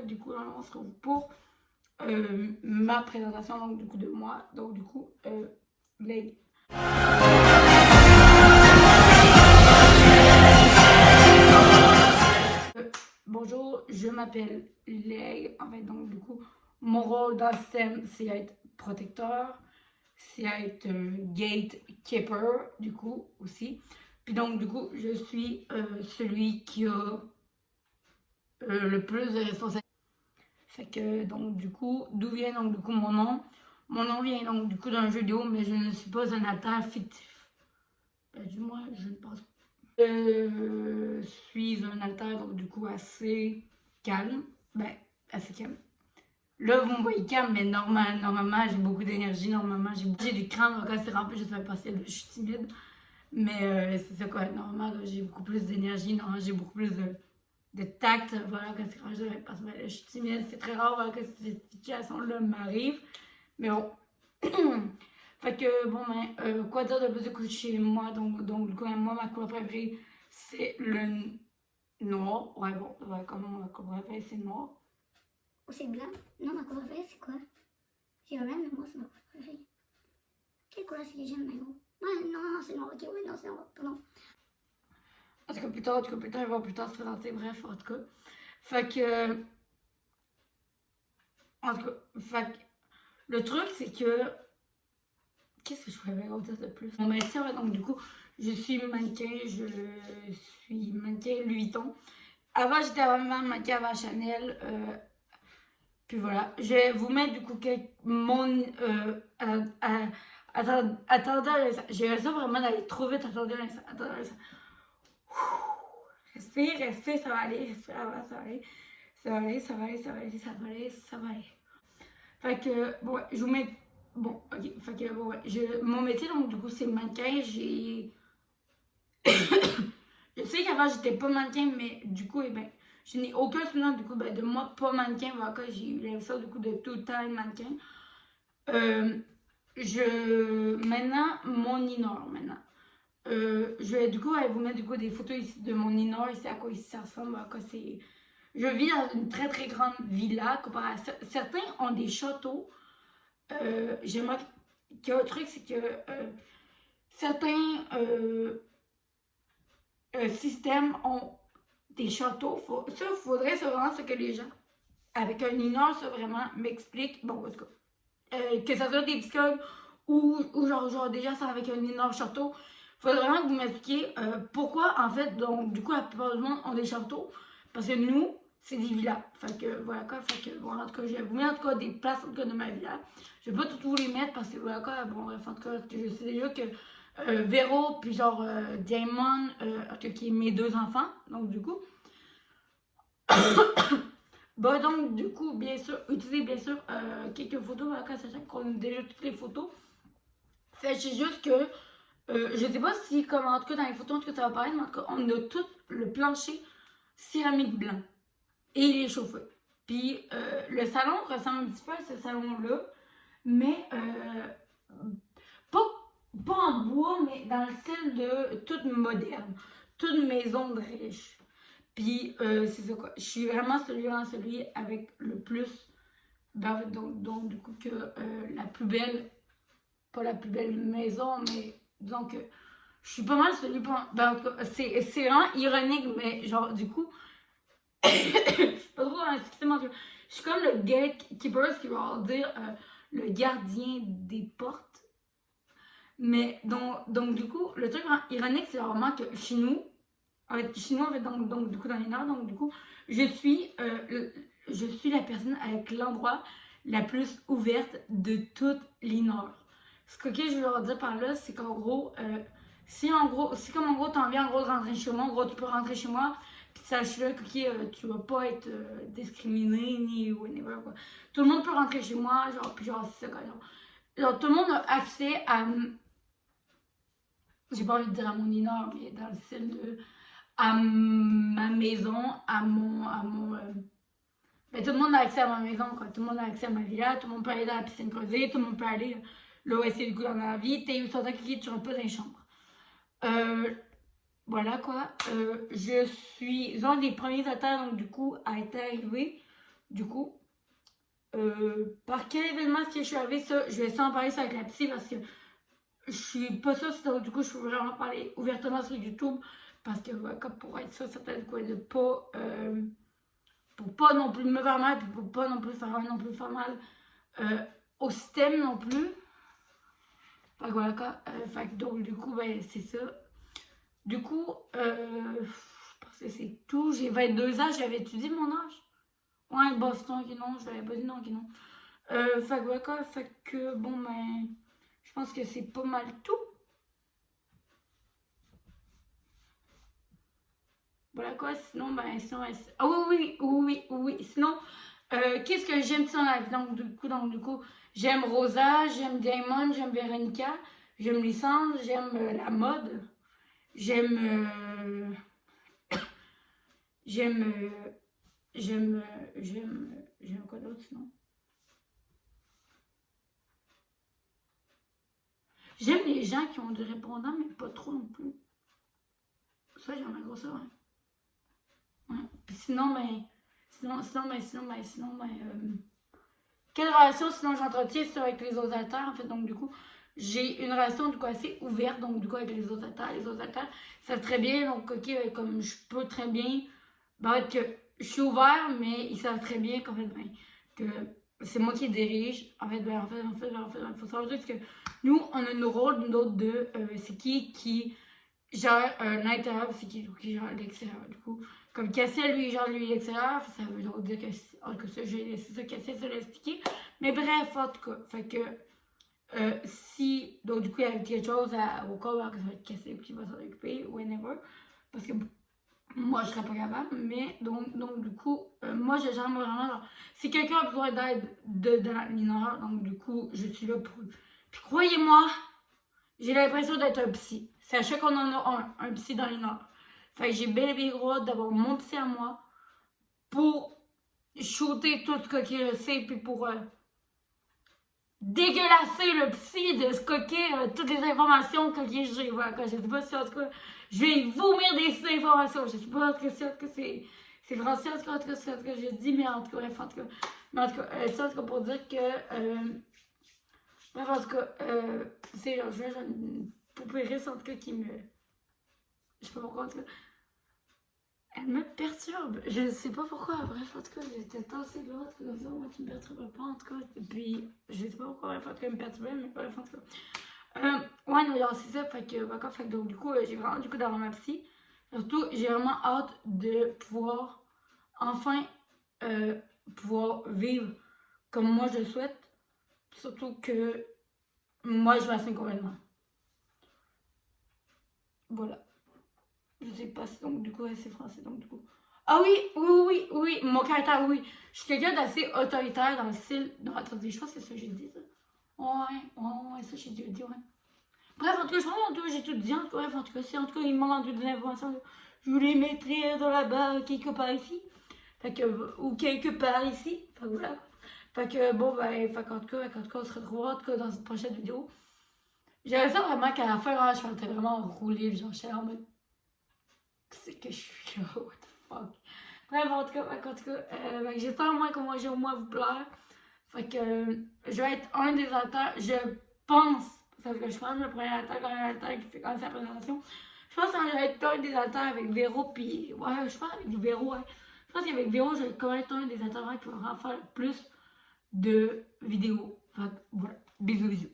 du coup, là, on se retrouve pour ma présentation, donc du coup, de moi. Donc du coup, Leg. Bonjour, je m'appelle Leg. En fait, donc du coup, mon rôle dans le STEM, c'est être protecteur, c'est être gatekeeper, du coup, aussi. Puis donc, du coup, je suis celui qui a le plus de responsabilités. Fait que, donc, du coup, d'où vient donc, du coup, mon nom? Mon nom vient donc, du coup, d'un jeu vidéo, mais je ne suis pas un acteur fictif. Ben, du moins, je ne pense pas. Je suis un acteur, donc, du coup, assez calme. Ben, assez calme. Là, vous me voyez calme, mais normalement, j'ai beaucoup d'énergie. Normalement, j'ai du cran. Quand c'est rempli, je fais passer, je suis timide. Mais c'est ça, quoi. Normalement, j'ai beaucoup plus d'énergie. Normalement, j'ai beaucoup plus de tact. Voilà, quand c'est rangé, parce que là, je suis timide. C'est très rare voilà, que cette situation-là m'arrive. Mais bon. Fait que, bon, ben, quoi dire de plus de coup chez moi? Donc, quand même, moi, ma couleur préférée, c'est le noir. Ouais, bon, ouais, comme ma couleur préférée, c'est le noir. Ou c'est blanc? Non, ma couleur préférée, c'est quoi? J'ai rien, mais moi, c'est ma couleur préférée. Quelle couleur c'est que j'aime, mais gros? Ouais, non, c'est noir. Ok, oui, non, c'est noir. Pardon. En tout cas, plus tard, il va plus tard se présenter. Bref, en tout cas. Fait que. En tout cas, fait que. Le truc, c'est que. Qu'est-ce que je pourrais dire de plus? Mon métier, ouais, donc du coup, je suis mannequin, Louis Vuitton. Avant, j'étais vraiment mannequin à Chanel. Puis voilà. Je vais vous mettre du coup mon. Attendez un instant. J'ai ça vraiment d'aller trop vite. Attendez un instant. Attendez un instant. Respire, ça va aller. Respire avant, ça va aller. Ça va aller, ça va aller, ça va aller, ça va aller, ça va aller. Fait que, bon, ouais, je vous mets. Bon, ok. Fait que, bon, ouais. Mon métier, donc, du coup, c'est mannequin. Je sais qu'avant, j'étais pas mannequin, mais du coup, eh ben, je n'ai aucun souvenir, du coup, ben, de moi pas mannequin. Voilà, j'ai eu l'impression, du coup, de tout le temps être mannequin. Maintenant, mon inner, maintenant. Je vais, du coup, vous mettre, du coup, des photos ici de mon inner, ici, à quoi ici ça ressemble, à quoi c'est. Je vis dans une très, très grande villa, comparé à certains ont des châteaux. J'aimerais qu'il y a un truc, c'est que certains systèmes ont des châteaux. Ça, il faudrait vraiment ce que les gens, avec un inner, ça vraiment m'expliquent. Bon, en tout cas, que ça soit des psychologues ou genre déjà ça avec un énorme château. Il faudrait vraiment que vous m'expliquiez pourquoi, en fait, donc, du coup, la plupart du monde ont des châteaux. Parce que nous, c'est des villas. Fait que, voilà quoi. Fait que, bon, en tout cas, je vais vous mettre, en tout cas, des places, en tout cas, de ma villa. Je vais pas tout vous les mettre parce que, voilà quoi, bon, bref, en tout cas, je sais déjà que Véro, puis genre Diamond, qui est mes deux enfants, donc du coup. Bah donc du coup, bien sûr, utilisez bien sûr quelques photos, voilà, sachant qu'on a déjà toutes les photos. Fait c'est juste que, je sais pas si, comme en tout cas dans les photos, en tout cas ça va paraître, mais en tout cas, on a tout le plancher céramique blanc. Et il est chauffé. Puis le salon ressemble un petit peu à ce salon-là, mais pas, pas en bois, mais dans le style de toute moderne, toute maison de riche. Puis c'est ça quoi. Je suis vraiment celui avec le plus. Donc du coup que la plus belle, pas la plus belle maison, mais disons que je suis pas mal celui pour. Ben, c'est vraiment ironique, mais genre du coup, je suis pas trop dans excusez-moi, je suis comme le gatekeeper, ce qui veut dire le gardien des portes. Mais donc du coup, le truc ironique, c'est vraiment que chez nous, en fait, donc, du coup, dans les Nord, donc, du coup, je suis la personne avec l'endroit la plus ouverte de toutes les Nord. Ce que je veux leur dire par là, c'est qu'en gros, si comme en gros, t'as envie en gros de rentrer chez moi, en gros, tu peux rentrer chez moi, puis sache-le que tu vas pas être discriminé, ni whatever, quoi. Tout le monde peut rentrer chez moi, genre, puis genre, c'est ça, quoi, genre, tout le monde a accès à. J'ai pas envie de dire à mon inner, mais dans le style de à ma maison, ben, tout le monde a accès à ma maison, quoi. Tout le monde a accès à ma villa, tout le monde peut aller dans la piscine creusée, tout le monde peut aller là où c'est le goût dans la vie. T'es une sorte qui tu rentres pas dans les chambres. Voilà quoi. Je suis un des premiers hôtels, donc du coup, à être arrivé. du coup, par quel événement est-ce que je suis arrivée, ça, je vais sans parler ça avec la psy parce que je suis pas sûre si donc, du coup je peux vraiment parler ouvertement sur YouTube parce que comme pour être sûre certaine quoi de pas pour pas non plus me faire mal puis pour pas non plus faire mal au système non plus. Fait que voilà quoi. Fait que donc du coup ben c'est ça. Du coup je pense que c'est tout. J'ai 22 ans, j'avais étudié mon âge. Ouais, Boston qui non, je l'avais pas dit non qui non. Fait que voilà quoi, fait que bon ben je pense que c'est pas mal tout. Voilà quoi, sinon, ah oui. Sinon, qu'est-ce que j'aime dans la vie? Donc, du coup, j'aime Rosa, j'aime Diamond, j'aime Véronica, j'aime Lysandre, j'aime la mode, j'aime. J'aime. J'aime quoi d'autre sinon? J'aime les gens qui ont du répondant, mais pas trop non plus. Ça, j'aimerais gros ça, ouais. Ouais. Puis sinon, quelle relation sinon j'entretiens c'est avec les autres alters en fait. Donc du coup, j'ai une relation du coup assez ouverte donc du coup avec les autres alters. Les autres alters savent très bien donc ok comme je peux très bien que je suis ouvert mais ils savent très bien qu'en fait que c'est moi qui dirige. En fait, il faut savoir juste que nous on a nos rôles nous autres de c'est qui gère l'intérieur c'est qui gère l'extérieur du coup. Comme Cassia, lui, genre, lui, l'extérieur, ça veut donc dire que, en tout cas, c'est ça Cassia se l'a expliqué. Mais bref, en tout cas, fait que, si, donc du coup, il y a quelque chose au corps, que ça va être Cassia qui va s'en occuper, whenever, parce que moi, je serais pas capable, mais donc du coup, moi, je gère vraiment, genre, si quelqu'un a besoin d'aide dans l'inner, donc du coup, je suis là pour eux. Puis croyez-moi, j'ai l'impression d'être un psy. Sachez qu'on en a un psy dans l'inner. Fait que j'ai bien le droit d'avoir mon psy à moi pour shooter tout ce que je sais, puis pour dégueulasser le psy de ce coquet toutes les informations que j'ai. Voilà, je sais pas si en tout cas, je vais vomir des informations. Je sais pas en tout cas si en tout cas c'est français, en tout cas, c'est en tout cas je dis, mais en tout cas, bref, en tout cas. Mais en tout cas, ça, en tout cas, pour dire que. Bref, en tout cas, c'est genre, je vois une poupée russe, en tout cas, qui me. Je sais pas pourquoi, en tout cas. Elle me perturbe. Je sais pas pourquoi. Bref, en tout cas, j'étais tassée de l'autre comme ça. Moi, tu me perturbes pas, en tout cas. Et puis, je sais pas pourquoi. Bref, en tout cas, elle me perturbait, mais bref, en tout cas. Ouais, non, alors, c'est ça. Fait que, d'accord. Fait que, donc, du coup, j'ai vraiment, du coup, d'avoir ma psy. Surtout, j'ai vraiment hâte de pouvoir, enfin, pouvoir vivre comme moi je le souhaite. Surtout que moi, je m'assieds complètement. Voilà. Je sais pas si donc du coup c'est français donc du coup. Ah oui, mon caractère, oui. Je suis quelqu'un d'assez autoritaire dans le style. Non, attendez, je pense que c'est ça que j'ai dit ça. Ouais, ça j'ai dit, ouais. Bref, en tout cas, je pense que j'ai tout dit. En tout cas, bref, en tout cas, si en tout cas il me manque des informations, je vous les mettrai dans la barre quelque part ici. Fait que, ou quelque part ici. Fait que voilà. Fait que bon, ben, fait qu'en tout cas, on se retrouvera en tout cas dans une prochaine vidéo. J'avais ça vraiment qu'à la fin, je me vraiment rouler, genre, j'étais en mode. C'est que je suis là, what the fuck. Bref, en tout cas, j'espère au moins que moi j'ai au moins vous plaire. Fait que je vais être un des auteurs, je pense, parce que je pense que le premier auteur qui fait quand même sa présentation. Je pense que je vais être un des auteurs avec Véro, puis ouais, je pense avec Véro, ouais. Je pense qu'avec Véro, je vais quand même être un des auteurs qui va vraiment faire le plus de vidéos. Fait que voilà, bisous.